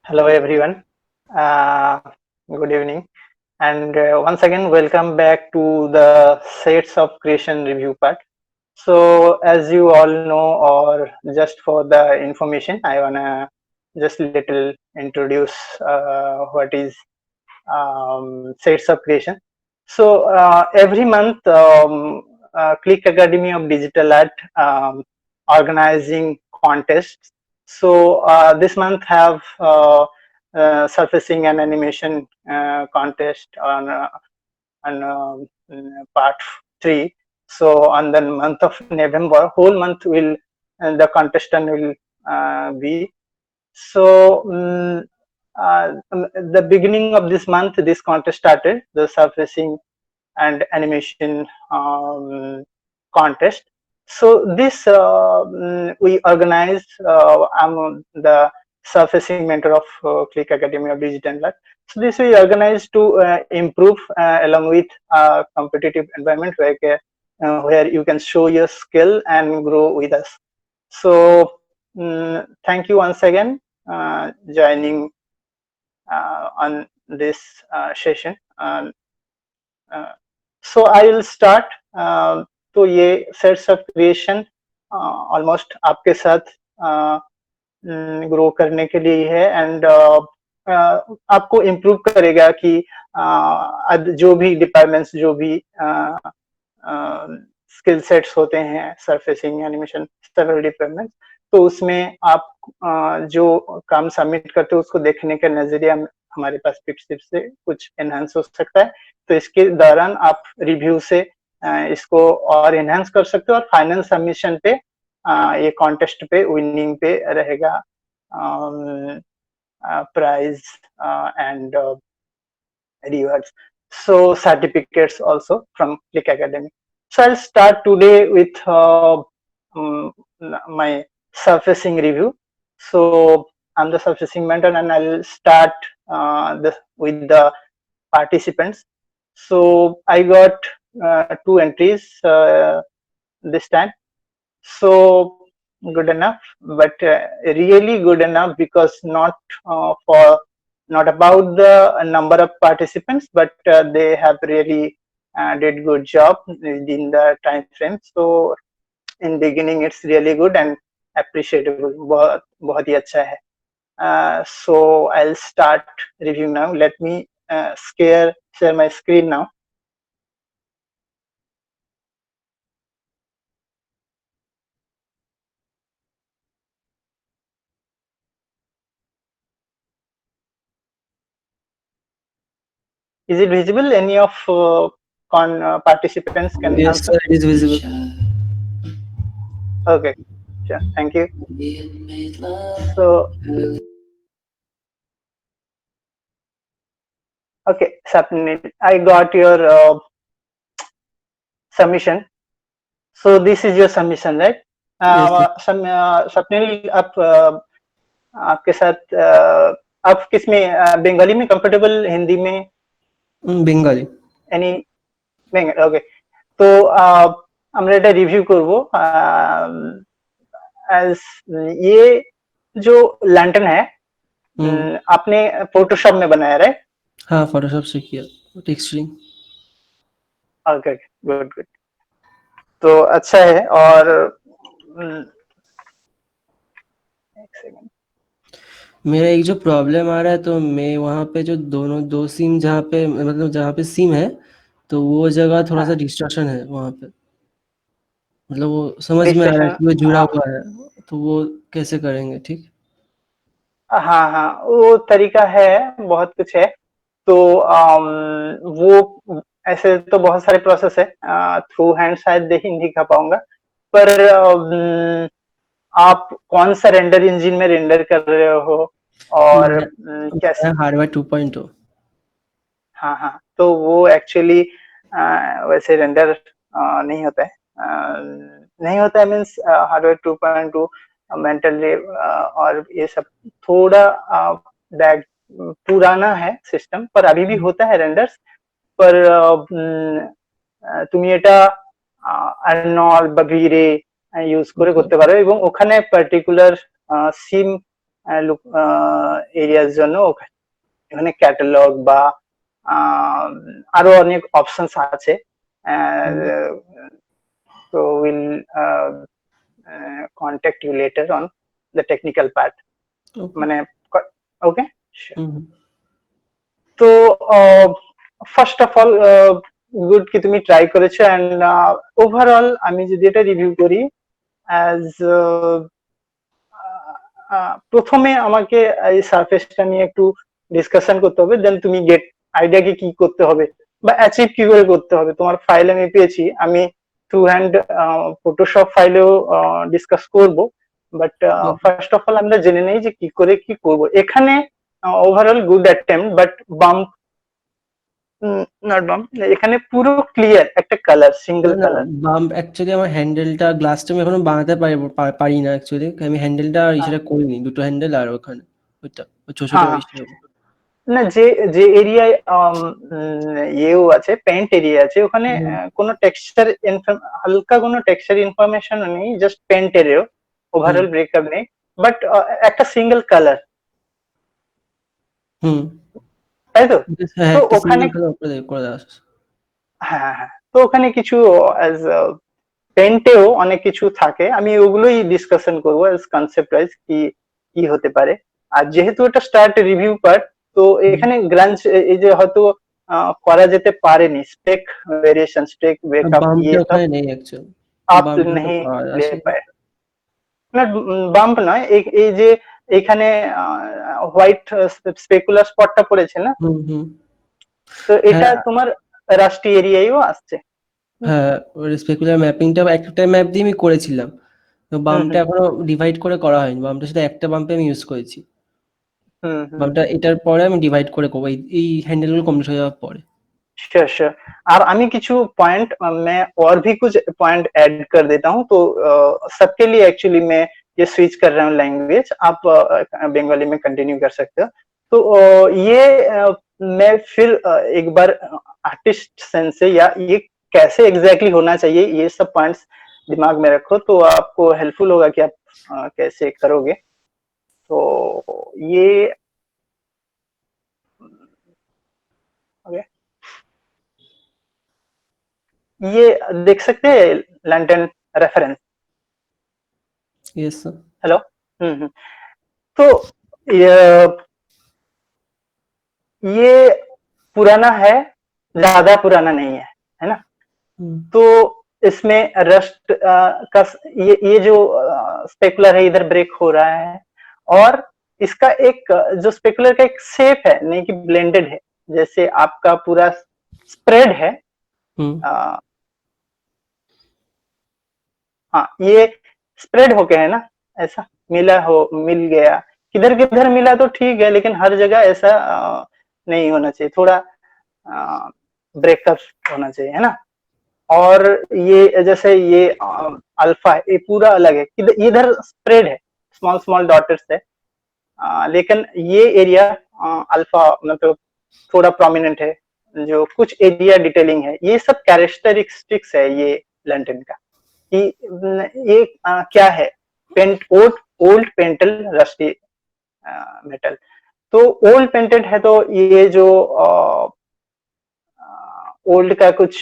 Hello everyone. Uh, Good evening, and once again welcome back to the sets of creation review part. So as you all know, or just for the information, I wanna just little introduce what is sets of creation. So every month, Click Academy of Digital Art organizing contests. So this month have surfacing and animation contest on part 3. So on the month of November, whole month will the contestant will be. So the beginning of this month, this contest started, the surfacing and animation contest. So this we organized. I'm the surfacing mentor of Click Academy of Digital Art. So this we organized to improve along with competitive environment where you can show your skill and grow with us. So thank you once again joining on this session. Uh, so I will start. तो ये sets of creation almost आपके साथ grow करने के लिए है and आपको improve करेगा कि जो भी डिपार्टमेंट्स जो भी स्किल सेट्स होते हैं सरफेसिंग एनिमेशन सेवरल डिपार्टमेंट्स तो उसमें आप जो काम सबमिट करते हो उसको देखने का नजरिया हमारे पास पिक्चर से कुछ एनहांस हो सकता है तो इसके दौरान आप रिव्यू से इसको और एनहांस कर सकते हो और फाइनल सबमिशन पे ये कॉन्टेस्ट पे विनिंग पे रहेगा prize and rewards. So certificates also from Click Academy. So I'll start today with my surfacing review. So I'm the surfacing mentor and I'll start with the participants. So I got 2 entries this time. So good enough, but really good enough because not about the number of participants, but they have really did good job within the time frame. So in beginning it's really good and appreciable. बहुत ही अच्छा है. So I'll start reviewing now. Let me share my screen now. Is it visible? Any of participants can Yes, answer? sir, it is visible. Okay, sure. Thank you. So, okay, Sapnil, I got your submission. So this is your submission, right? Yes, sir. Sapnil, आपके साथ आप किस में बंगाली में comfortable Hindi में Bengali. Any okay तो আমরা এটা রিভিউ করব एज ये जो लैंटर्न है आपने फोटोशॉप में बनाया राइट हाँ, फोटोशॉप से किया टेक्सचरिंग. ओके गुड गुड तो अच्छा है और एक सेकंड मेरा एक जो प्रॉब्लम आ रहा है तो मैं वहाँ पे जो दो सिम जहाँ पे मतलब जहाँ पे सिम है तो वो जगह थोड़ा सा डिस्ट्रक्शन है वहाँ पे. मतलब वो समझ में आ रहा है डिस्ट्रक्शन कि वो जुड़ा हुआ है तो वो कैसे करेंगे. ठीक. हाँ हाँ वो तरीका है बहुत कुछ है तो वो ऐसे तो बहुत सारे प्रोसेस है थ्रू हैंड शायद ही नहीं दिखा पाऊंगा पर आप कौन सा रेंडर इंजन में रेंडर कर रहे हो और कैसे हार्डवेयर 2.0. हाँ हाँ तो वो एक्चुअली वैसे रेंडर नहीं होता है नहीं होता है मीन्स हार्डवेयर 2.2 मेंटली और ये सब थोड़ा बैक पुराना है सिस्टम पर अभी भी होता है रेंडर्स पर তুমি এটা আর্নল বা ভিরে ইউজ করে করতে পারো এবং ওখানে পার্টিকুলার সিম এরিয়ার জন্য এখানে ক্যাটালগ বা আরো অনেক অপশনস আছে। তো will contact you later on the technical part, মানে ওকে। তো ফার্স্ট অফ অল গুড কি তুমি ট্রাই করেছো, অ্যান্ড ওভারঅল আমি যদি এটা রিভিউ করি অ্যাজ প্রথমে আমাকে এই সারফেসটা নিয়ে একটু ডিসকাশন করতে হবে, দেন তুমি গেট আইডিয়াকে কি করতে হবে বা অ্যাচিভ কি করে করতে হবে। তোমার ফাইল আমি পেয়েছি, আমি টু হ্যান্ড ফটোশপ ফাইলেও ডিসকাস করব, বাট ফার্স্ট অফ অল আমরা জেনে নেই যে কি করে কি করব। এখানে overall good attempt, but bump not bump, এখানে পুরো ক্লিয়ার একটা colour, single colour. Bump actually আমার হ্যান্ডেলটা গ্লাসটা আমি এখনো বানাতে পারি না অ্যাকচুয়ালি, আমি হ্যান্ডেলটা ইসেটা করিনি, দুটো হ্যান্ডেল আর ওখানে ওইটা ছোট ছোট না, যে যে এরিয়ায় ইয়েও আছে, পেইন্ট এরিয়া আছে, ওখানে কোনো টেক্সচার হালকা কোনো টেক্সচার ইনফরমেশন নেই, just paint area, overall breakup নেই, বাট একটা সিঙ্গেল কালার, তাই তো? তো ওখানে হ্যাঁ হ্যাঁ, তো ওখানে কিছু পেন্টেও অনেক কিছু থাকে, আমি ওগুলোই ডিসকাশন করবো অ্যাজ কনসেপ্ট ওয়াইজ কি কি হতে পারে। আর যেহেতু এটা স্টার্ট রিভিউ পার্ট, তো এখানে গ্রান্স এই যে হয়তো করা যেতে পারেনি স্পেক वेरिएशन, स्पेक ब्रेकअप, ये सब नहीं एक्चुअली आप नहीं ले पाए না। বাম্প নয়, এই যে এখানে হোয়াইট স্পেকুলার স্পটটা পড়েছে না, তো এটা তোমার রাস্টি এরিয়ায়ও আসছে। হ্যাঁ, ওই স্পেকুলার ম্যাপিংটা একটা ম্যাপ দিয়ে আমি করেছিলাম, তো বাম্পটা এখনো ডিভাইড করে করা হয়নি, বাম্পটা শুধু একটা বাম্পে আমি ইউজ করেছি। বাম্পটা এটার পরে আমি ডিভাইড করে করবো এই হ্যান্ডেলগুলো কমপ্লিট হয়ে যাওয়ার পরে। Sure sure. और আমি কিছু पॉइंट मैं और भी कुछ पॉइंट ऐड कर देता हूँ, तो सबके लिए एक्चुअली मैं ये स्विच कर रहा हूँ लैंग्वेज, आप बंगाली में कंटिन्यू कर सकते हो। तो ये मैं फिर एक बार आर्टिस्ट सेंस से या ये कैसे एग्जैक्टली होना चाहिए, ये सब पॉइंट्स दिमाग में रखो, तो आपको हेल्पफुल होगा कि आप कैसे करोगे। तो ये ये देख सकते हैं lantern reference. Yes sir. Hello. तो ये पुराना है, ज्यादा पुराना नहीं है, है ना? तो इसमें रस्ट का ये जो स्पेकुलर है इधर ब्रेक हो रहा है, और इसका एक जो स्पेकुलर का एक शेप है, नहीं कि ब्लेंडेड है, जैसे आपका पूरा स्प्रेड है। हाँ, ये स्प्रेड होके है ना, ऐसा मिल गया, किधर किधर मिला तो ठीक है, लेकिन हर जगह ऐसा नहीं होना चाहिए, थोड़ा ब्रेकअप होना चाहिए, है ना? और ये जैसे ये अल्फा है, ये पूरा अलग है, इधर स्प्रेड है, स्मॉल स्मॉल डॉटर्स है, लेकिन ये एरिया अल्फा मतलब थोड़ा प्रोमिनेंट है, जो कुछ एरिया डिटेलिंग है, ये सब कैरेक्टरिस्टिक्स है ये लैंटर्न का, कि ये क्या है, paint old Paintal rusty metal. तो ओल्ड पेंटेड है, तो ये जो ओल्ड का कुछ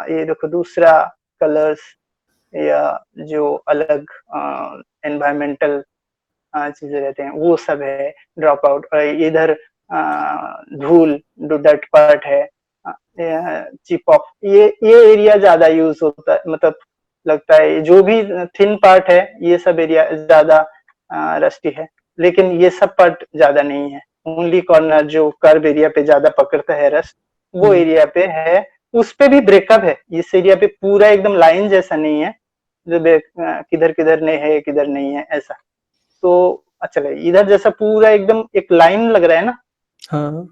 ये देखो दूसरा कलर्स या जो अलग एनवायरमेंटल चीजें रहते हैं वो सब है, ड्रॉप आउट। इधर धूल डट पार्ट है, चिप ऑफ, ये एरिया ज्यादा यूज होता है, मतलब लगता है जो भी थिन पार्ट है ये सब एरिया ज्यादा रस्टी है, लेकिन ये सब पार्ट ज्यादा नहीं है, ओनली कॉर्नर जो कर्व एरिया पे ज्यादा पकड़ता है रस्ट, वो एरिया पे है, उस पे भी ब्रेकअप है। इस एरिया पे पूरा एकदम लाइन जैसा नहीं है, जो किधर किधर नहीं है किधर नहीं है ऐसा। तो अच्छा लगे, इधर जैसा पूरा एकदम एक लाइन लग रहा है ना, हाँ,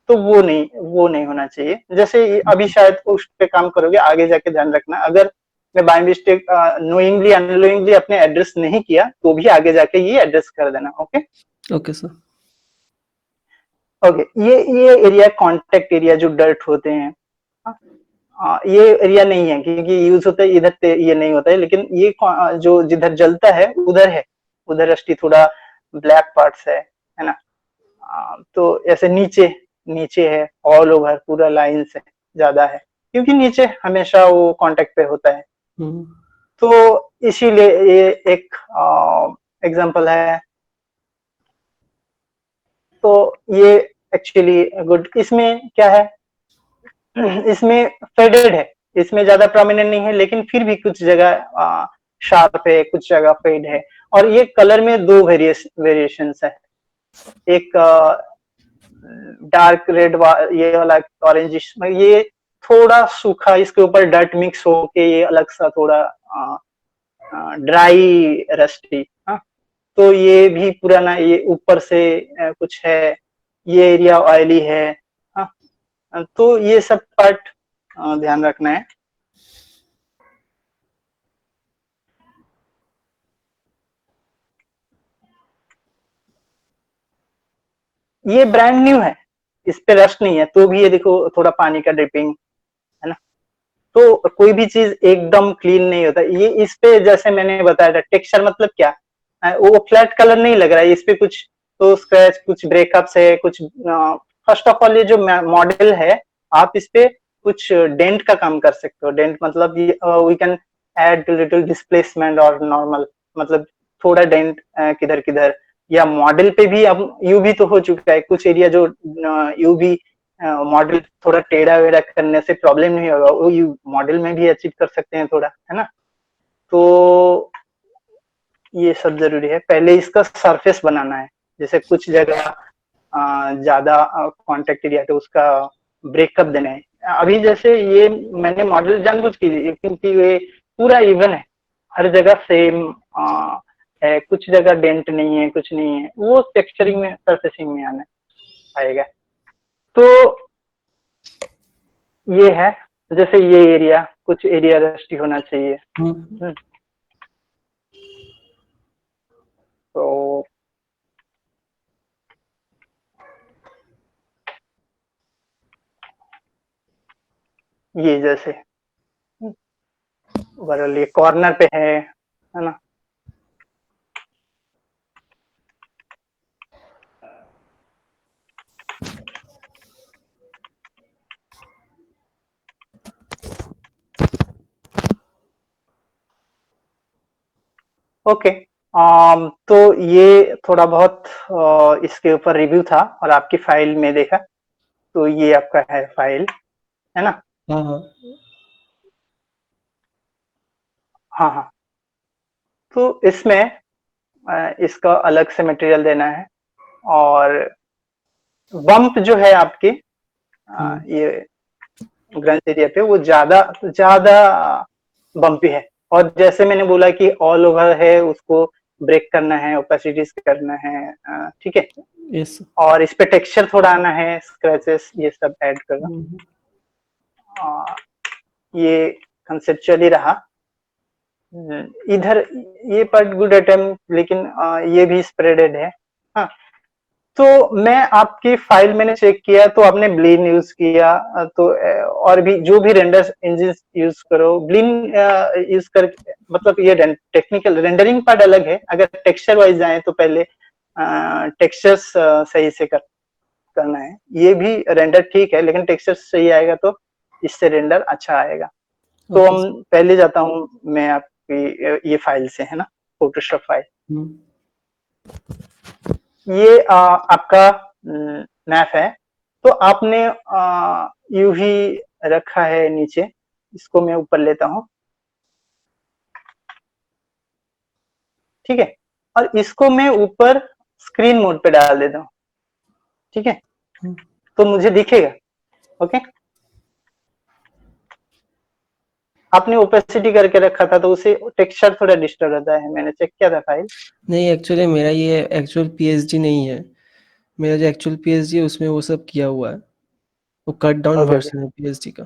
तो वो नहीं होना चाहिए। जैसे अभी शायद उस पे काम करोगे, आगे जाके ध्यान रखना, अगर मैं बाय मिस्टेक नोइंगली अननोइंगली अपने एड्रेस नहीं किया, तो भी आगे जाके ये एड्रेस कर देना। Okay okay sir. ओके, ये एरिया कॉन्टेक्ट एरिया जो डर्ट होते हैं, ये एरिया नहीं है, क्योंकि यूज होता है इधर ये नहीं होता है, लेकिन ये जो जिधर जलता है उधर रस्टी थोड़ा ब्लैक पार्ट्स है ना। तो ऐसे नीचे नीचे है, ऑल ओवर पूरा लाइन से ज्यादा है, क्योंकि नीचे हमेशा वो कांटेक्ट पे होता है। हम्म, तो इसीलिए ये एक एग्जांपल है। तो ये एक्चुअली गुड। इसमें क्या है, इसमें फेडेड है, इसमें ज्यादा प्रोमिनेंट नहीं है, लेकिन फिर भी कुछ जगह शार्प है, कुछ जगह फेड है। और ये कलर में दो वेरिएशंस है, एक डार्क रेड ये वाला ऑरेंजिश, ये थोड़ा सूखा, इसके ऊपर डर्ट मिक्स होके ये अलग सा थोड़ा ड्राई रस्टी। हाँ, तो ये भी पुराना, ये ऊपर से कुछ है, ये एरिया ऑयली है। हाँ, तो ये सब पार्ट ध्यान रखना है। ये ब्रांड न्यू है, इस पे रस्ट नहीं है, तो भी ये देखो थोड़ा पानी का ड्रिपिंग है ना। तो कोई भी चीज एकदम क्लीन नहीं होता। ये इस पे जैसे मैंने बताया था, टेक्सचर मतलब क्या, वो फ्लैट कलर नहीं लग रहा है इस पे, कुछ तो स्क्रैच, कुछ ब्रेकअप्स है, कुछ फर्स्ट ऑफ ऑल ये जो मॉडल है, आप इस पे कुछ डेंट का काम कर सकते हो। डेंट मतलब we can add little displacement और नॉर्मल, मतलब थोड़ा डेंट किधर किधर, या मॉडल पे भी अब यूवी तो हो चुका है, कुछ एरिया जो यूवी मॉडल थोड़ा टेढ़ा वेढ़ा करने से प्रॉब्लम नहीं होगा, वो मॉडल में भी अचीव कर सकते हैं थोड़ा, है ना। तो ये सब जरूरी है। पहले इसका सरफेस बनाना है, जैसे कुछ जगह ज्यादा कांटेक्ट एरिया तो उसका ब्रेकअप देना है। अभी जैसे ये मैंने मॉडल जानबूझ के लिए, क्योंकि ये पूरा इवन है, हर जगह सेम है, कुछ जगह डेंट नहीं है, कुछ नहीं है, वो टेक्सचरिंग में, सरफेसिंग में आना आएगा। तो ये है, जैसे ये एरिया, कुछ एरिया रस्टी होना चाहिए। तो ये जैसे ओवरऑल ये कॉर्नर पे है ना। ओके, तो ये थोड़ा बहुत इसके ऊपर रिव्यू था, और आपकी फाइल में देखा, तो ये आपका है फाइल, है ना। हाँ हाँ हाँ हाँ, तो इसमें इसका अलग से मटेरियल देना है। और बम्प जो है आपकी ये ग्रंथ एरिया पे, वो ज्यादा ज्यादा बम्पी है। और जैसे मैंने बोला कि ऑल ओवर है, उसको ब्रेक करना है, ओपेसिटीज करना है, ठीक है। यस और इस पे टेक्सचर थोड़ा आना है, स्क्रैचेस ये सब ऐड करना। ये कंसेप्चुअली रहा। इधर ये पार्ट गुड अटेम्प्ट, लेकिन ये भी स्प्रेडेड है। हाँ, तो मैं आपकी फाइल मैंने चेक किया, तो आपने ब्लिन यूज किया, तो और भी जो भी रेंडर इंजन यूज करो, ब्लिन यूज कर, मतलब ये टेक्निकल रेंडरिंग पार्ट अलग है। अगर टेक्सचर वाइज जाए तो पहले टेक्सचर्स सही से करना है। ये भी रेंडर ठीक है, लेकिन टेक्सचर सही आएगा तो इससे रेंडर अच्छा आएगा। तो ओके हम पहले जाता हूँ मैं आपकी ये फाइल से, है ना, फोटोशॉप फाइल। ये आपका मैप है। तो आपने यू ही रखा है नीचे, इसको मैं ऊपर लेता हूँ, ठीक है। और इसको मैं ऊपर स्क्रीन मोड पे डाल देता हूँ, ठीक है। तो मुझे दिखेगा, ओके। आपने ओपेसिटी करके रखा था, तो उसे टेक्सचर थोड़ा डिस्टर्ब रहता है, मैंने चेक किया था फाइल। नहीं एक्चुअली मेरा ये एक्चुअल पीएचडी नहीं है, मेरा जो एक्चुअल पीएचडी है उसमें वो सब किया हुआ है, वो cut down okay okay version है पीएचडी का।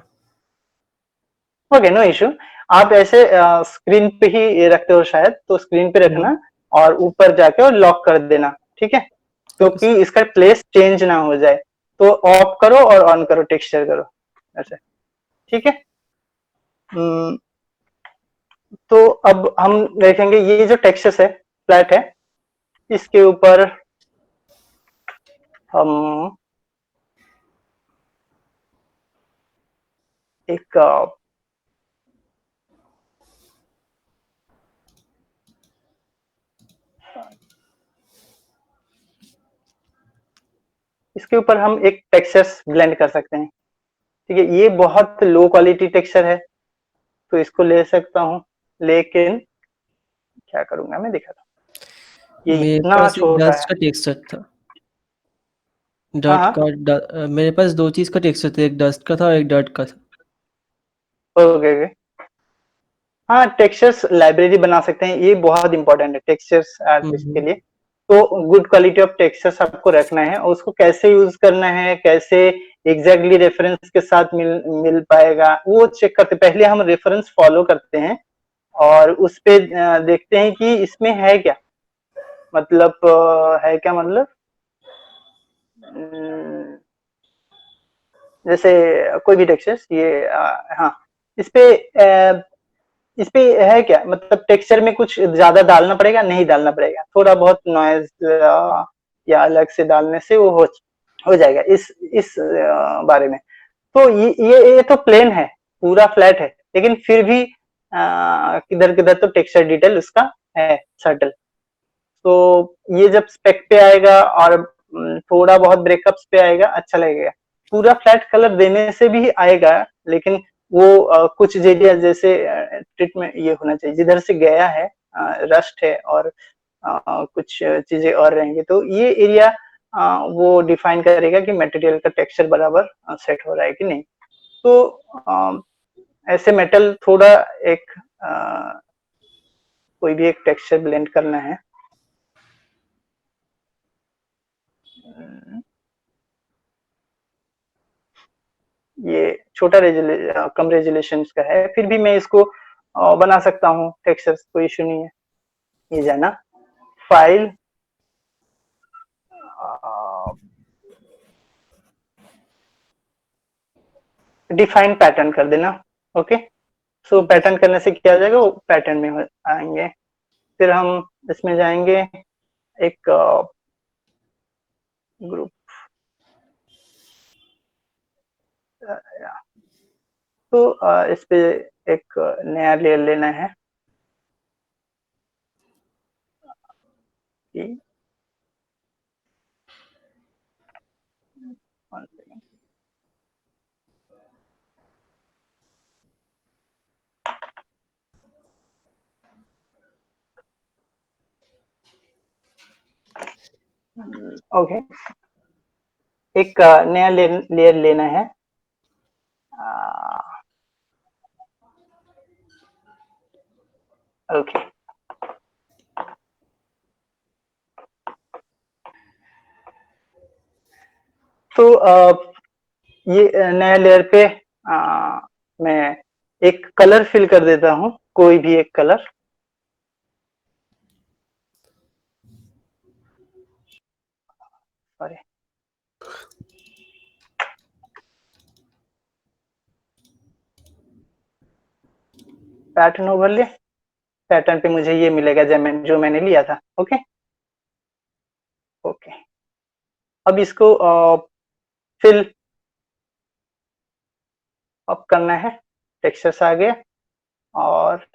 Okay, no issue. आप ऐसे स्क्रीन पे ही रखते हो शायद, तो स्क्रीन पे रखना और ऊपर जाके और लॉक कर देना, ठीक है, ओके क्योंकि इसका प्लेस चेंज ना हो जाए। तो ऑफ करो और ऑन करो, टेक्सचर करो ऐसे, ठीक है। तो अब हम देखेंगे ये जो टेक्सचर है, फ्लैट है, इसके ऊपर हम एक इसके ऊपर हम एक टेक्सचर्स ब्लेंड कर सकते हैं। ठीक है, ये बहुत लो क्वालिटी टेक्सचर है, तो इसको ले सकता हूँ, लेकिन क्या करूंगा मैं दिखाता हूँ, ये मेरे इतना पास एक छोटा है। डस्ट का टेक्सचर था, हाँ डर्ट हाँ, का मेरे पास 2 चीज़ का टेक्सचर था, एक डस्ट का था और एक डर्ट का था। Okay okay. हाँ, टेक्सचर्स लाइब्रेरी बना सकते हैं, ये बहुत इंपॉर्टेंट है टेक्सचर्स आर्टिस्ट के हुँ। लिए। तो गुड क्वालिटी ऑफ टेक्सचर्स आपको रखना है, और उसको कैसे यूज करना है, कैसे एग्जैक्टली रेफरेंस के साथ मिल मिल पाएगा, वो चेक करते पहले हम रेफरेंस फॉलो करते हैं, और उस पे देखते हैं कि इसमें है क्या, मतलब है क्या, मतलब अम, जैसे कोई भी टेक्सचर्स ये हाँ, इस पे इस पे है क्या, मतलब टेक्सचर में कुछ ज्यादा डालना पड़ेगा, नहीं डालना पड़ेगा, थोड़ा बहुत नॉइज या अलग से डालने से वो हो जाएगा, इस बारे में। तो ये तो प्लेन है, पूरा फ्लैट है, लेकिन फिर भी किधर किधर तो टेक्सचर डिटेल उसका है, सटल। तो ये जब स्पेक पे आएगा और थोड़ा बहुत ब्रेकअप्स पे आएगा, अच्छा लगेगा। पूरा फ्लैट कलर देने से भी आएगा, लेकिन वो कुछ एरिया जैसे ट्रीटमेंट ये होना चाहिए, जिधर से गया है रस्ट है, और कुछ चीजें और रहेंगी, तो ये एरिया वो डिफाइन करेगा कि मटेरियल का टेक्सचर बराबर सेट हो रहा है कि नहीं। तो ऐसे मेटल थोड़ा एक कोई भी एक टेक्सचर ब्लेंड करना है, ये छोटा कम रेजोल्यूशन का है, फिर भी मैं इसको बना सकता हूँ टेक्सचर्स, कोई इशू नहीं है। ये जाना फाइल, डिफाइन पैटर्न कर देना। Okay, so okay. पैटर्न करने से क्या हो जाएगा, वो पैटर्न में आएंगे। फिर हम इसमें जाएंगे, एक ग्रुप, तो इस पे एक नया लेयर लेना है। ओके, एक नया लेयर लेना है। ओके, तो ये नया लेयर पे मैं एक कलर फिल कर देता हूँ, कोई भी एक colour. Sorry, pattern overlay, pattern पे मुझे ये मिलेगा जो मैंने लिया था। ओके ओके, अब इसको फिल अप करना है, टेक्सचर्स आ गया, और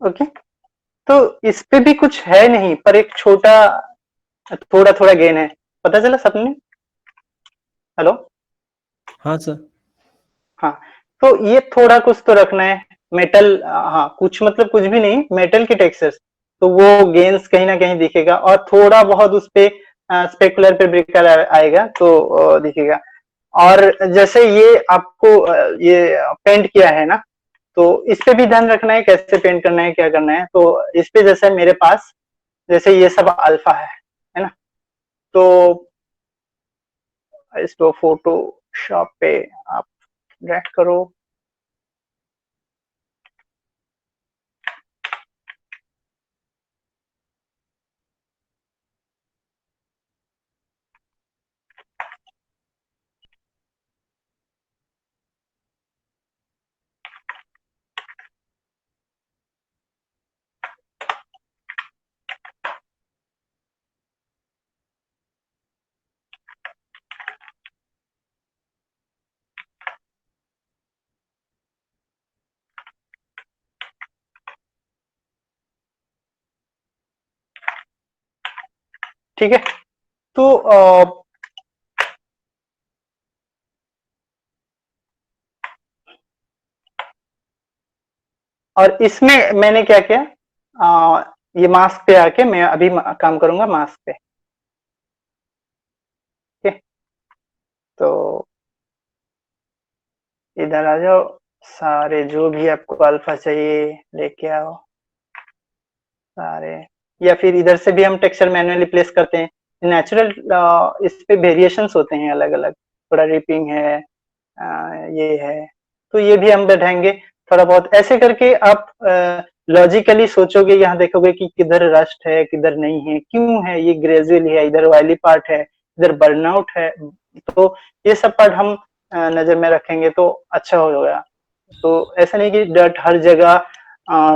ओके, तो इस पे भी कुछ है नहीं, पर एक छोटा थोड़ा थोड़ा गेन है, पता चला सबने? हेलो। हाँ सर। हाँ, तो ये थोड़ा कुछ तो रखना है, मेटल, हाँ कुछ मतलब कुछ भी नहीं, मेटल के टेक्सचर्स, तो वो गेन्स कहीं ना कहीं दिखेगा, और थोड़ा बहुत उस पे स्पेकुलर पे ब्रिकल आएगा तो दिखेगा। और जैसे ये आपको ये पेंट किया है ना, तो इस पे भी ध्यान रखना है कैसे पेंट करना है, क्या करना है। तो इस पे जैसे मेरे पास, जैसे ये सब अल्फा है ना, तो इसको फोटोशॉप पे आप ड्रैग करो। ठीक है, तो और इसमें मैंने क्या किया, ये मास्क पे आके मैं अभी काम करूंगा मास्क पे। ठीक है, तो इधर आ जाओ, सारे जो भी आपको अल्फा चाहिए लेके आओ सारे, या फिर इधर से भी हम टेक्सचर मैन्युअली प्लेस करते हैं। नेचुरल इस पे वेरिएशंस होते हैं अलग अलग, थोड़ा रिपिंग है, ये है, तो ये भी हम बैठाएंगे थोड़ा बहुत। ऐसे करके आप लॉजिकली सोचोगे, यहाँ देखोगे कि किधर रस्ट है किधर नहीं है, क्यों है ये ग्रेजुअली है, इधर ऑयली पार्ट है, इधर बर्नआउट है, तो ये सब पार्ट हम नजर में रखेंगे तो अच्छा होगा। तो ऐसा नहीं कि डर्ट हर जगह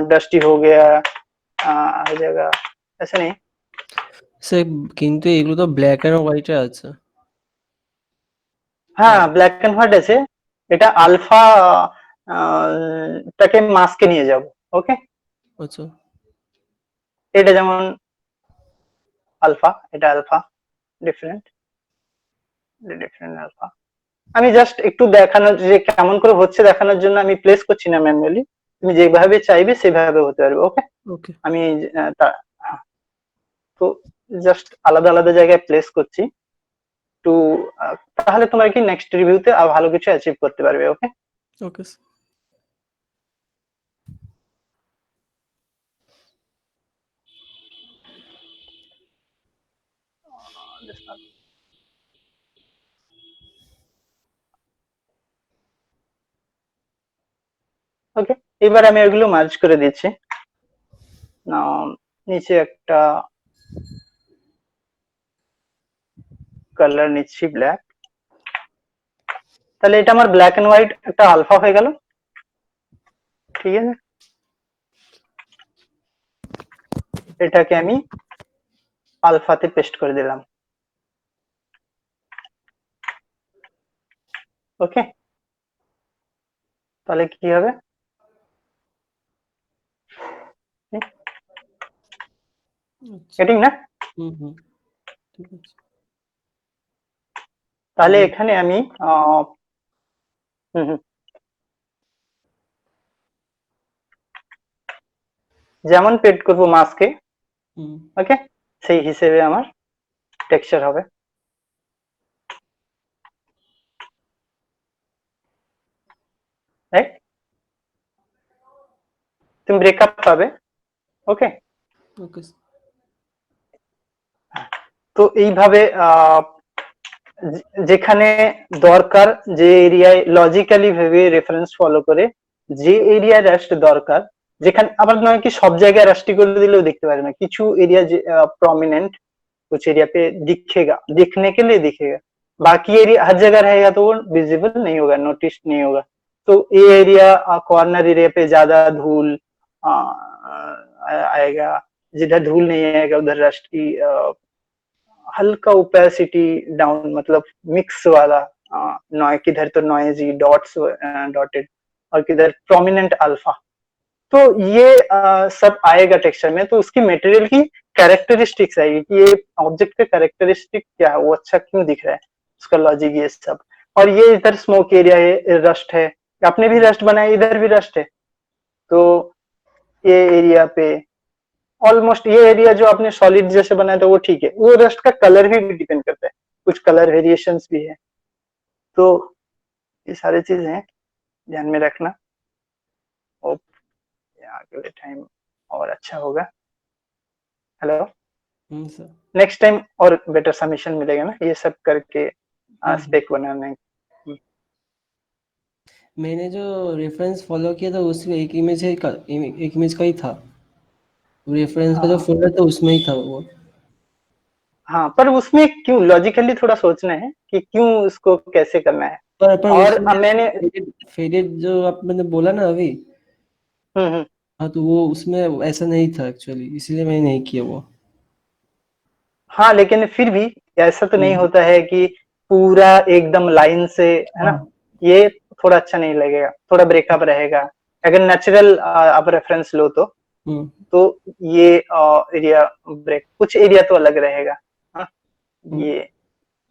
डस्टी हो गया हर जगह, ऐसा नहीं। স্যার কিন্তু এগুলো তো ব্ল্যাক এন্ড হোয়াইটে আছে। হ্যাঁ, ব্ল্যাক এন্ড হোয়াইট আছে, এটা আলফা টাকে মাস্কে নিয়ে যাব। ওকে, আচ্ছা। এটা যেমন আলফা, এটা আলফা, ডিফারেন্ট ডিফারেন্ট আলফা। আমি জাস্ট একটু দেখানোর, যে কেমন করে হচ্ছে দেখানোর জন্য আমি প্লেস করছি না ম্যানুয়ালি, তুমি যেভাবে চাইবে সেভাবে হতে পারবে। ওকে, ওকে। আমি হ্যাঁ, তো জাস্ট আলাদা আলাদা জায়গায় প্লেস করছি টু, তাহলে তোমার কি নেক্সট রিভিউতে ভালো কিছু অ্যাচিভ করতে পারবে। ওকে, ওকে স্যার। ওকে, এবার আমি ওইগুলো মার্জ করে দিচ্ছি। নিচে একটা কালার নিচ্ছি ব্ল্যাক, তাহলে এটা আমার ব্ল্যাক এন্ড হোয়াইট একটা আলফা হয়ে গেল। ঠিক আছে, এটাকে আমি আলফাতে পেস্ট করে দিলাম। ওকে, তাহলে কি হবে, আচ্ছা। গেটিং না? হুম, হুম। ঠিক আছে। তাহলে তাহলে এখানে আমি হুম হুম, যেমন পেড করবো মাস্কে, হুম। ওকে, সেই হিসেবে আমার টেক্সচার হবে। রাইট, তুমি ব্রেকআপ পাবে। ওকে, ওকে স্যার। তো এইভাবে যেখানে দরকার, যে এরিয়ায় লজিক্যালি ভেবে রেফারেন্স ফলো করে, যে এরিয়ায় রাস্ট দরকার, যেখানে আবার নয় কি সব জায়গায় রাস্টি করে দিলেও দেখতে পারে না, কিছু एरिया प्रोमिनेंट, कुछ एरिया पे दिखेगा, दिखने के लिए दिखेगा, बाकी एरिया हर जगह रहेगा तो वो विजिबल नहीं होगा, नोटिस नहीं होगा। तो ये एरिया कॉर्नर एरिया पे ज्यादा धूल आएगा, जिधर धूल नहीं आएगा उधर रस्ट की हल्का ओपेसिटी डाउन, मतलब मिक्स वाला नॉय, किधर तो नॉइजी डॉट्स डॉटेड और किधर प्रोमिनेंट अल्फा, तो ये सब आएगा टेक्सचर में, तो उसकी मटेरियल की कैरेक्टरिस्टिक्स आएगी कि ये ऑब्जेक्ट का कैरेक्टरिस्टिक क्या है, वो अच्छा क्यों दिख रहा है, उसका लॉजिक ये सब। और ये इधर स्मोक एरिया है, रस्ट है, आपने भी रस्ट बनाया, इधर भी रस्ट है, तो ये एरिया पे ऑलमोस्ट ये एरिया जो आपने सॉलिड जैसे बनाया था वो ठीक है, वो रस्ट का कलर भी डिपेंड करता है, कुछ कलर वेरिएशंस भी है। तो ये सारी चीज है, ध्यान में रखना, और अगले टाइम और अच्छा होगा। Hello, sir. नेक्स्ट टाइम और बेटर सबमिशन मिलेगा ना, ये सब करके हम्म। स्पेक बनाने। मैंने जो रेफरेंस फॉलो किया था उसमें एक इमेज है एक इमेज का ही था, रेफरेंस का जो हाँ फोल्डर था उसमें ही था वो। हाँ, पर उसमें क्यों लॉजिकली थोड़ा सोचना है कि क्यों उसको कैसे करना है। पर और उसमें मैंने फेडेड जो आपने बोला ना अभी, हम्म, हाँ तो वो उसमें ऐसा नहीं था एक्चुअली, इसलिए मैंने नहीं किया वो। हाँ, लेकिन फिर भी ऐसा तो नहीं हम्म। होता है कि पूरा एकदम लाइन से, है ना, हाँ। ये थोड़ा अच्छा नहीं लगेगा, थोड़ा ब्रेकअप रहेगा। अगर नेचुरल आप रेफरेंस लो हम्म। तो ये एरिया ब्रेक, कुछ एरिया तो अलग रहेगा। हाँ, हम्म। ये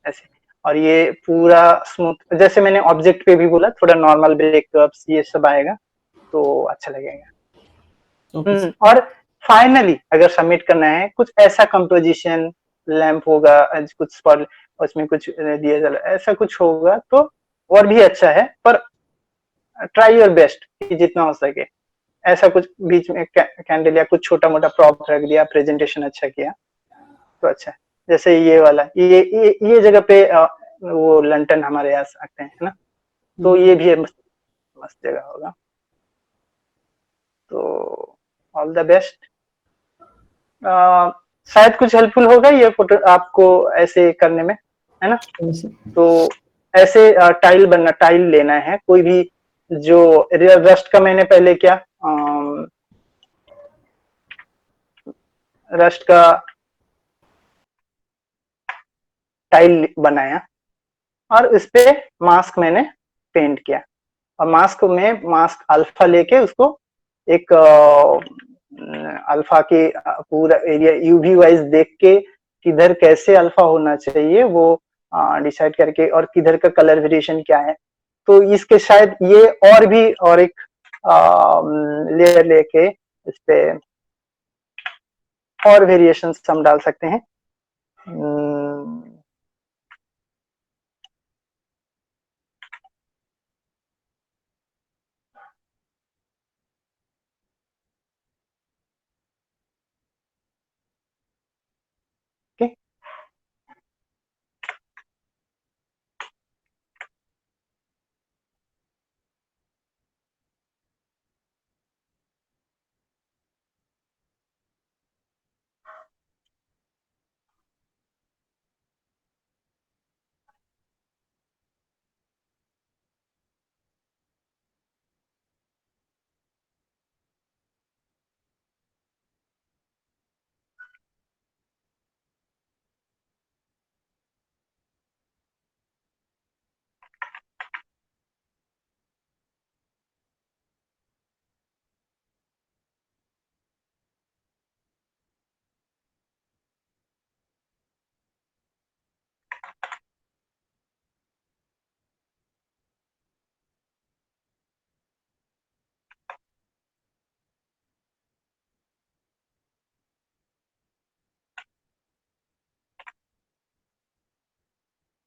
ऐसे। और ये पूरा स्मूथ, जैसे मैंने ऑब्जेक्ट पे भी बोला, थोड़ा नॉर्मल ब्रेकअप्स ये सब आएगा तो अच्छा लगेगा। Okay sir. और फाइनली अगर सबमिट करना है, कुछ ऐसा कंपोजिशन, लैंप होगा, कुछ स्पॉट, उसमें कुछ दिया जला, ऐसा कुछ होगा तो और भी अच्छा है। पर ट्राई योर बेस्ट कि जितना हो सके, ऐसा कुछ बीच में कैंडल या कुछ छोटा मोटा प्रॉप रख दिया, प्रेजेंटेशन अच्छा किया तो अच्छा है। जैसे ये वाला, ये जगह पे वो लंटन हमारे यहाँ आते हैं, है ना, तो हम्म। ये भी मस्त, मस्त जगह होगा। तो ऑल द बेस्ट। शायद कुछ हेल्पफुल होगा ये फोटो आपको ऐसे करने में, है ना। हाँ सर। तो ऐसे टाइल बनना, टाइल लेना है कोई भी, जो रस्ट का मैंने पहले क्या, रस्ट का टाइल बनाया और इस पे मास्क मैंने पेंट किया, और मास्क में मास्क अल्फा लेके उसको एक अल्फा के पूरा एरिया यूवी वाइज देख के किधर कैसे अल्फा होना चाहिए वो डिसाइड करके, और किधर का कलर वेरिएशन क्या है, तो इसके शायद ये और भी और एक लेयर लेके इस पे और वेरिएशन हम डाल सकते हैं। ओके,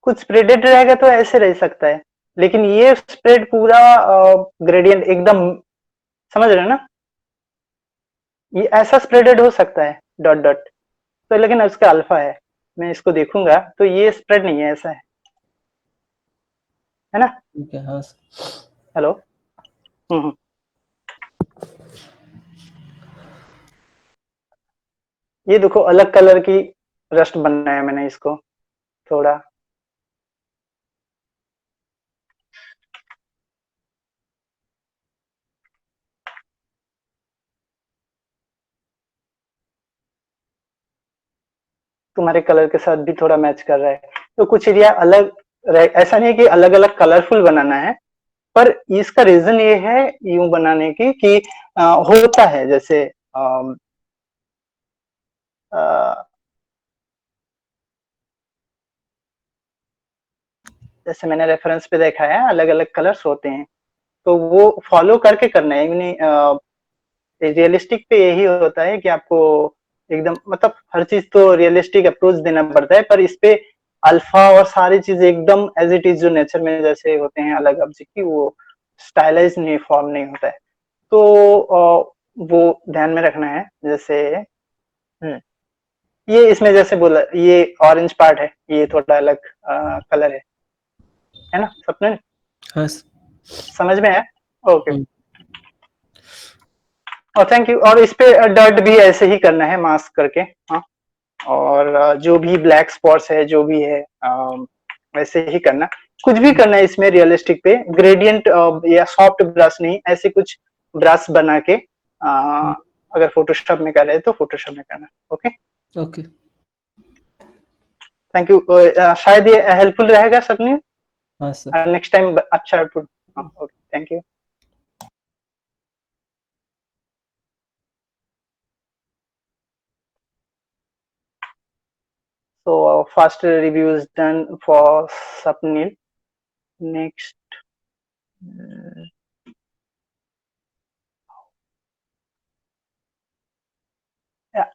कुछ स्प्रेडेड रहेगा तो ऐसे रह सकता है, लेकिन ये स्प्रेड पूरा ग्रेडियंट एकदम, समझ रहे हो ना, ये ऐसा स्प्रेडेड हो सकता है डॉट डॉट, तो लेकिन उसका अल्फा है, मैं इसको देखूंगा तो ये स्प्रेड नहीं है, ऐसा है ना। ठीक है। हाँ सर। हेलो। हम्म। ये देखो अलग कलर की रस्ट बनाया मैंने इसको थोड़ा, तुम्हारे कलर के साथ भी थोड़ा मैच कर रहा है, तो कुछ एरिया अलग ऐसा नहीं है कि अलग अलग कलरफुल बनाना है, पर इसका रीजन ये है यूं बनाने की कि होता है जैसे जैसे मैंने रेफरेंस पे देखा है अलग अलग कलर्स होते हैं, तो वो फॉलो करके करना है। रियलिस्टिक पे यही होता है कि आपको एकदम मतलब हर चीज तो रियलिस्टिक अप्रोच देना पड़ता है, पर इस पे अल्फा और सारी चीजें एकदम एज इट इज जो नेचर में जैसे होते हैं अलग ऑब्जेक्ट की, वो स्टाइलाइज नहीं फॉर्म नहीं होता है। तो वो ध्यान में रखना है। जैसे ये इसमें जैसे बोला ये ऑरेंज पार्ट है, ये थोड़ा अलग कलर है ना सपने, हाँ समझ में है? ओके। हम्म, और थैंक यू। और इस पे डर्ट भी ऐसे ही करना है मास्क करके। हाँ, और जो भी ब्लैक स्पॉट्स है जो भी है वैसे ही करना। कुछ भी करना है इसमें रियलिस्टिक पे, ग्रेडियंट या सॉफ्ट ब्रश नहीं, ऐसे कुछ ब्रश बना के अगर फोटोशॉप में कर रहे हैं तो फोटोशॉप में करना। Okay, okay. Thank you. शायद ये हेल्पफुल रहेगा सबने, हाँ सर। नेक्स्ट टाइम अच्छा output. Okay, thank you. So first review is done for Sapnil. Next, yeah,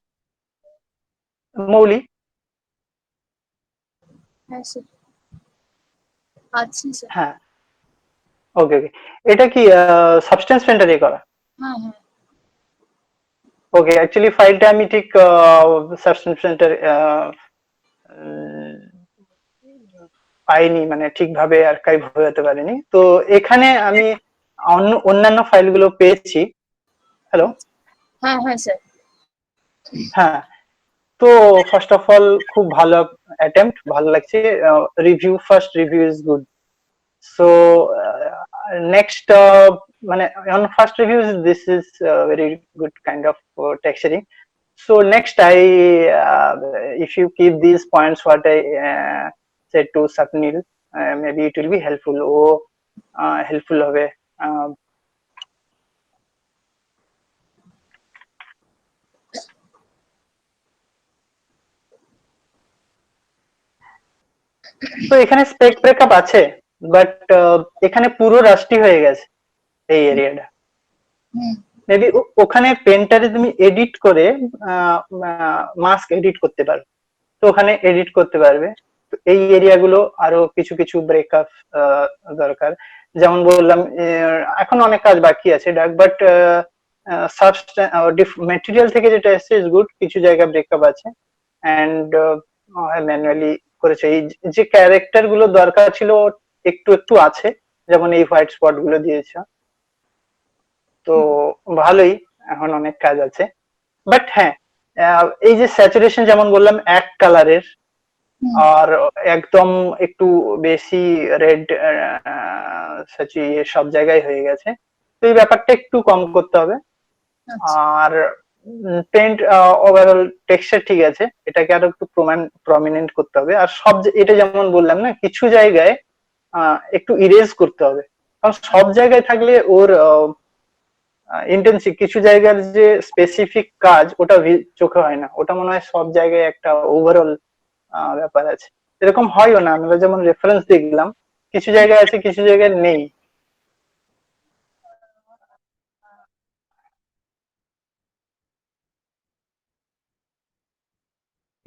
Moli. হ্যাঁ স্যার, আছি স্যার। হ্যাঁ, ওকে ওকে। এটা কি সাবস্টেন্স পেন্টারে করা? হ্যাঁ হ্যাঁ। ওকে, অ্যাকচুয়ালি ফাইলটা আমি ঠিক সাবস্টেন্স পেন্টার পাইনি, মানে ঠিকভাবে আর্কাইভ হতে পারেনি। তো এখানে আমি অন্যান্য ফাইলগুলো পেয়েছি। হ্যালো। হ্যাঁ হ্যাঁ স্যার। হ্যাঁ, তো ফার্স্ট অফ অল খুব ভালো অ্যাটেম্প্ট, ভালো লাগছে। Review, first review is good. So next মানে on first reviews this is very good kind of texturing. So next I if you keep these points what I said to Sapnil, maybe it will be helpful. ও helpful হবে। তো এখানে spec breakup আছে, but এখানে পুরো rusty হয়ে গেছে এই এরিয়াটা। হুম। মেবি ওখানে পেন্টারে তুমি এডিট করে মাস্ক এডিট করতে পারো, তো ওখানে এডিট করতে পারবে। তো এই এরিয়াগুলো আরো কিছু কিছু ব্রেকআপ দরকার। যেমন বললাম এখন অনেক কাজ বাকি আছে ডাক, বাট মেটেরিয়াল থেকে যেটা এসছে ইজ গুড। কিছু জায়গায় ব্রেকআপ আছে এন্ড ম্যানুয়ালি করেছে। এই যে ক্যারেক্টার গুলো দরকার ছিল একটু একটু আছে, যেমন এই হোয়াইট স্পট গুলো দিয়েছে। তো ভালোই, এখন অনেক কাজ আছে। বাট হ্যাঁ, এই যে স্যাচুরেশন যেমন বললাম এক কালারের, আর একদম একটু বেশি রেড সব জায়গায় হয়ে গেছে, তো এই ব্যাপারটা একটু কম করতে হবে। আর পেন্ট ওভারঅল টেক্সচার ঠিক আছে, এটাকে আরো একটু প্রমিনেন্ট করতে হবে। আর সব এটা যেমন বললাম না, কিছু জায়গায় একটু ইরেজ করতে হবে, কারণ সব জায়গায় থাকলে ওর ইন্টেন্সিভ কিছু জায়গার যে স্পেসিফিক কাজ ওটা চোখে হয় না, ওটা মনে হয় সব জায়গায় একটা ওভারঅল ব্যাপার আছে। এরকম হয়ও না, আমরা যেমন রেফারেন্স দেখলাম কিছু জায়গায় আছে কিছু জায়গায় নেই।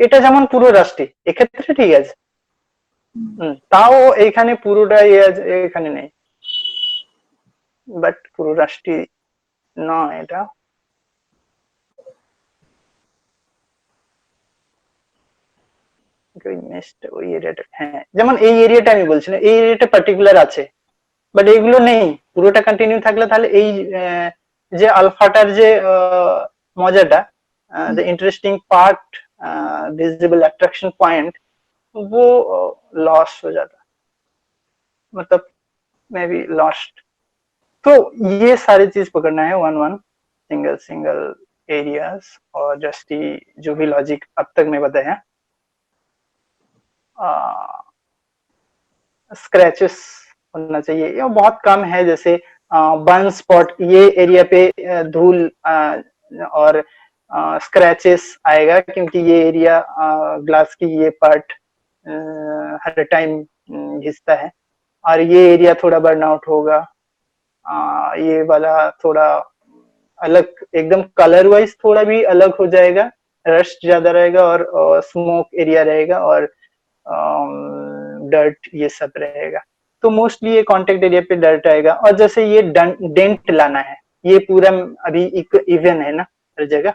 এটা যেমন পুরো রাষ্ট্রী, এক্ষেত্রে ঠিক আছে। তাও এইখানে পুরোটাই এখানে নেই, বাট পুরো রাষ্ট্রী নয় এটা। ওই এরিয়াটা, হ্যাঁ যেমন এই এরিয়াটা আমি বলছিলাম, এই এরিয়াটা পার্টিকুলার আছে, বাট এইগুলো নেই। পুরোটা কন্টিনিউ থাকলে তাহলে এই যে আলফাটার যে মজাটা, the interesting part, visible attraction point, वो लॉस हो जाता, मतलब मे बी लॉस्ट। तो ये सारी चीज पकड़ना है one one, single single areas, और जस्ट जो भी लॉजिक अब तक मैं बताया, स्क्रैचेस होना चाहिए। ये बहुत कम है, जैसे बर्न स्पॉट, ये एरिया पे धूल और स्क्रैचेस आएगा, क्योंकि ये एरिया ग्लास की ये पार्ट हर टाइम घिसता है, और ये एरिया थोड़ा बर्न आउट होगा। ये वाला थोड़ा अलग, एकदम कलर वाइज थोड़ा भी अलग हो जाएगा, रस्ट ज्यादा रहेगा, और स्मोक एरिया रहेगा, और डर्ट ये सब रहेगा। तो मोस्टली ये कॉन्टेक्ट एरिया पे डर्ट आएगा। और जैसे ये डेंट लाना है, ये पूरा अभी इवन है ना हर जगह,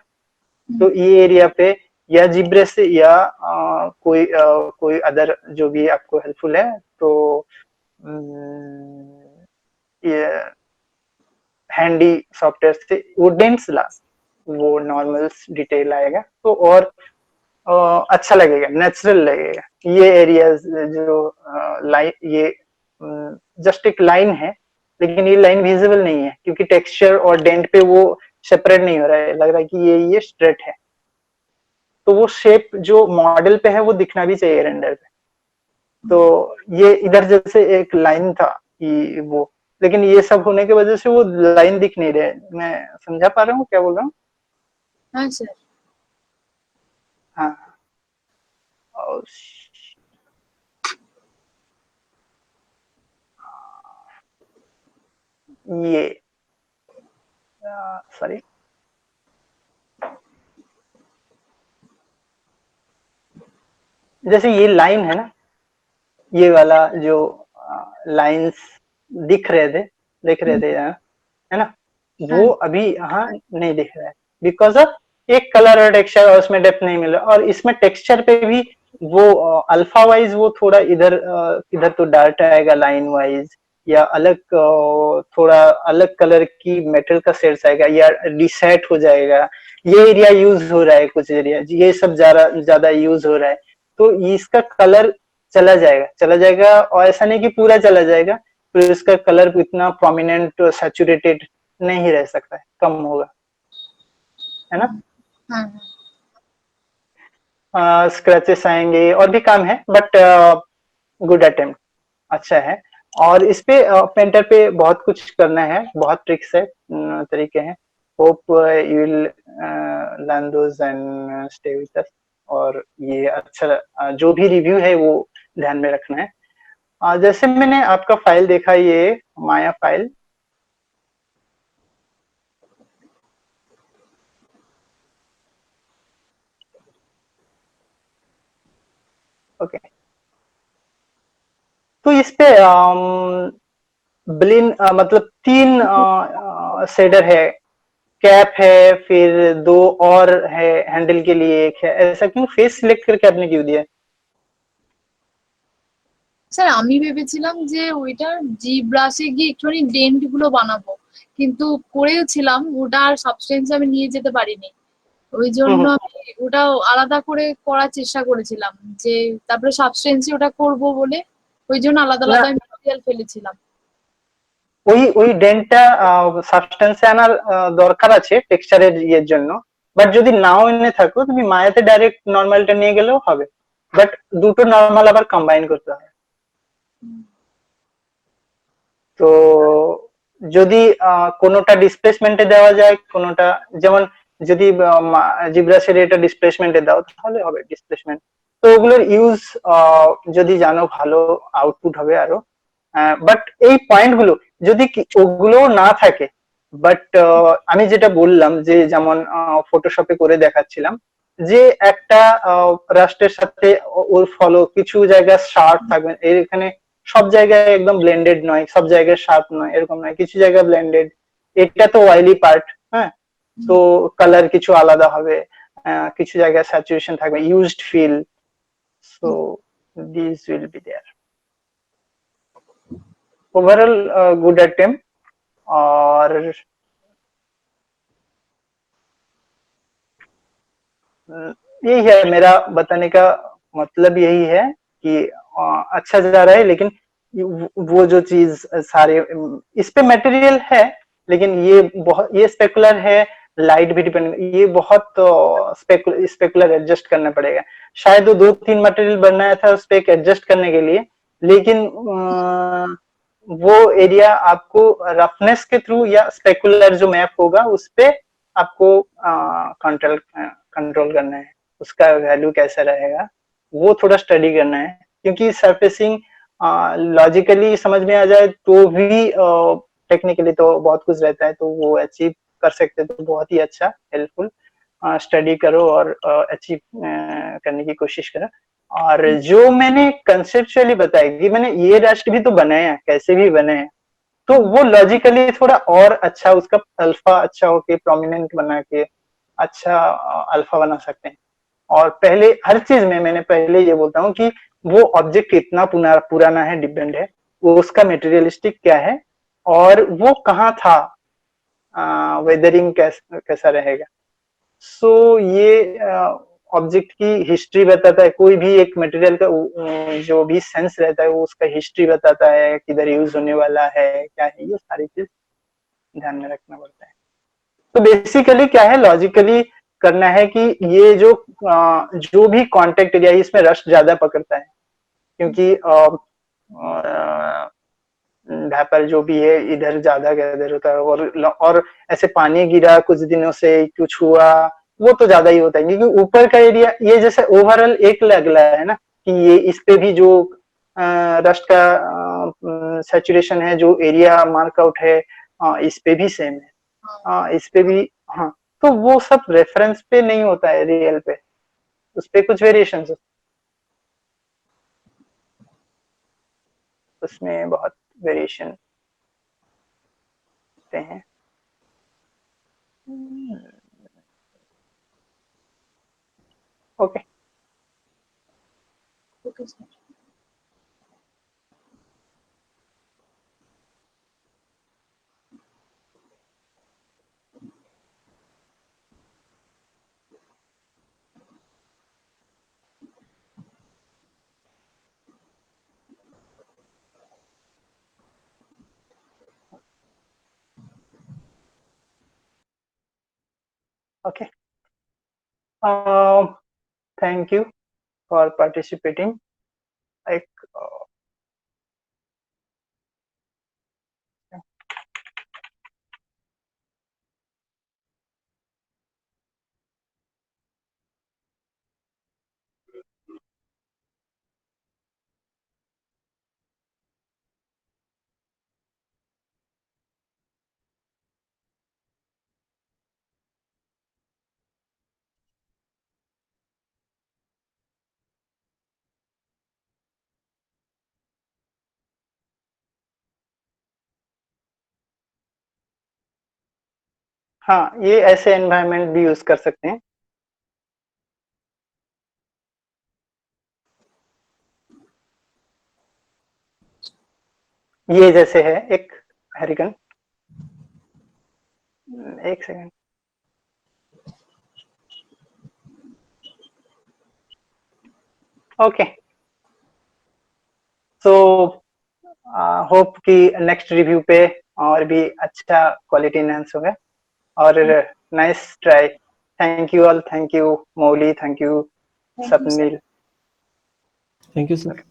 तो ये एरिया पे या जिब्रेस या कोई अदर जो भी आपको हेल्पफुल है, तो ये हैंडी सॉफ्टवेयर से वो डेंट्स ला, वो नॉर्मल डिटेल आएगा, तो और अच्छा लगेगा, नेचुरल लगेगा। ये एरियाज जो लाइन, ये जस्ट एक लाइन है, लेकिन ये लाइन विजिबल नहीं है, क्योंकि टेक्सचर और डेंट पे वो सेपरेट नहीं हो रहा है, लग रहा है कि ये स्ट्रेट है। तो वो शेप जो मॉडल पे है वो दिखना भी चाहिए रेंडर पे। तो ये इधर जैसे एक लाइन था कि वो, लेकिन ये सब होने की वजह से वो लाइन दिख नहीं रहे। मैं समझा पा रहा हूँ क्या बोल रहा हूँ? हाँ सर। हाँ। और ये सॉरी, जैसे ये लाइन है ना, ये वाला जो लाइंस दिख रहे थे यहाँ, है ना, वो अभी यहाँ नहीं दिख रहा है, बिकॉज ऑफ एक कलर और टेक्सचर, और उसमें डेप्थ नहीं मिल रहा। और इसमें टेक्सचर पे भी वो अल्फा वाइज वो थोड़ा इधर तो डार्क आएगा लाइन वाइज, या अलग थोड़ा अलग कलर की मेटल का शेड्स आएगा, या रिसेट हो जाएगा। ये एरिया यूज हो रहा है, कुछ एरिया ये सब ज्यादा यूज हो रहा है, तो इसका कलर चला जाएगा, और ऐसा नहीं कि पूरा चला जाएगा, फिर इसका कलर इतना प्रोमिनेंट सैचुरेटेड नहीं रह सकता है, कम होगा, है ना। स्क्रैचेस आएंगे, और भी काम है, बट गुड अटेम्प्ट, अच्छा है। और इस पे पेंटर पे बहुत कुछ करना है, बहुत ट्रिक्स है, तरीके हैं। Hope you will learn those and stay with us. और ये अच्छा जो भी रिव्यू है वो ध्यान में रखना है। जैसे मैंने आपका फाइल देखा, ये माया फाइल, ओके, तो इस पे ब्लिन मतलब 3 शेडर है, कैप है, फिर 2 और है हैंडल के लिए, एक है। ऐसा क्यों फेस सिलेक्ट करके आपने क्यों दिया? স্যার আমি ভেবেছিলাম যে ওইটার জি ব্রাশে গিয়ে একটুখানি ডেন্ট গুলো বানাবো, কিন্তু করেওছিলাম ওটা, আর সাবস্টেন্স আমি নিয়ে যেতে পারিনি। ওই জন্য আমি ওটা আলাদা করে করার চেষ্টা করেছিলাম, যে তারপরে সাবস্টেন্সে ওটা করব বলে ওই জন্য আলাদা না, আলাদা ম্যাটেরিয়াল ফেলেছিলাম। ওই ডেন্টটা সাবস্টেন্সে আনার দরকার আছে টেক্সচারের ইয়ের জন্য, বাট যদি নাও এনে থাকো তুমি মায়াতে ডাইরেক্ট নরমালটা নিয়ে গেলেও হবে, বাট দুটো নরমাল আবার কম্বাইন করতে হবে। তো যদি কোনোটা ডিসপ্লেসমেন্টে দেওয়া যায়, কোনোটা, যেমন যদি জিব্রাসের এটা ডিসপ্লেসমেন্টে দাও তাহলে হবে ডিসপ্লেসমেন্ট। তো ওগুলোর ইউজ যদি জানো ভালো আউটপুট হবে আরো। বাট এই পয়েন্ট গুলো যদি ওগুলো না থাকে, বাট আমি যেটা বললাম যে যেমন ফটোশপে করে দেখাচ্ছিলাম, যে একটা রাষ্ট্রের সাথে ওর ফলো কিছু জায়গায় শার্প থাকবে, এখানে সব জায়গায় একদম ব্লেন্ডেড নয়, সব জায়গায় শার্প নয়, এরকম নয়, কিছু জায়গায় ব্লেন্ডেড। এটা তো অয়েলি পার্ট, হ্যাঁ, তো কালার কিছু আলাদা হবে, কিছু জায়গায় স্যাচুরেশন থাকবে, used fill, so this will be there. Overall good attempt. और यही है मेरा बताने का मतलब, यही है कि अच्छा जा रहा है, लेकिन वो जो चीज सारे इस पे मटेरियल है, लेकिन ये स्पेकुलर है, लाइट भी डिपेंड, ये बहुत स्पेकुलर एडजस्ट करना पड़ेगा। शायद वो 2-3 मटेरियल बनाया था उस पे एडजस्ट करने के लिए, लेकिन वो एरिया आपको रफनेस के थ्रू या स्पेकुलर जो मैप होगा उस पे आपको कंट्रोल करना है, उसका वैल्यू कैसा रहेगा वो थोड़ा स्टडी करना है, क्योंकि सरफेसिंग लॉजिकली समझ में आ जाए तो भी टेक्निकली तो बहुत कुछ रहता है, तो वो अचीव कर सकते तो बहुत ही अच्छा हेल्पफुल। स्टडी करो और अचीव करने की कोशिश करो। और जो मैंने कंसेप्चुअली बताया कि मैंने ये राष्ट्र भी तो बनाए हैं, कैसे भी बने हैं, तो वो लॉजिकली थोड़ा और अच्छा उसका अल्फा अच्छा होके प्रोमिनेंट बना के अच्छा अल्फा बना सकते हैं। और पहले हर चीज में मैंने पहले ये बोलता हूँ कि वो ऑब्जेक्ट कितना पुराना है डिपेंड है, वो उसका मेटेरियलिस्टिक क्या है और वो कहाँ था, वेदरिंग कैसा रहेगा। सो ये ऑब्जेक्ट की हिस्ट्री बताता है, कोई भी एक मटेरियल का जो भी सेंस रहता है वो उसका हिस्ट्री बताता है, किधर यूज होने वाला है, क्या है, ये सारी चीज ध्यान में रखना पड़ता है। तो बेसिकली क्या है, लॉजिकली करना है कि ये जो भी कांटेक्ट एरिया है इसमें रस्ट ज्यादा पकड़ता है, क्योंकि वैपर जो भी है इधर ज्यादा गैदर होता है, और ऐसे पानी गिरा कुछ दिनों से कुछ हुआ वो तो ज्यादा ही होता है, क्योंकि ऊपर का एरिया ये जैसे ओवरऑल एक लगला है ना कि ये इस पे भी जो रस्ट का सैचुरेशन है, जो एरिया मार्कआउट है इस पे भी सेम है, इस पे भी। हाँ, तो वो सब रेफरेंस पे नहीं होता है, रियल पे उस पे कुछ वेरिएशन उसमें बहुत वेरिएशन होते हैं। Okay okay sir. Okay, thank you for participating. एक हाँ, ये ऐसे एनवायरनमेंट भी यूज कर सकते हैं। ये जैसे है एक हरिकन, एक सेकंड। ओके, सो होप कि नेक्स्ट रिव्यू पे और भी अच्छा क्वालिटी एनहांस होगा। और nice try, thank you all, thank you Mauli, thank you thank you sir. Swapnil. Thank you sir.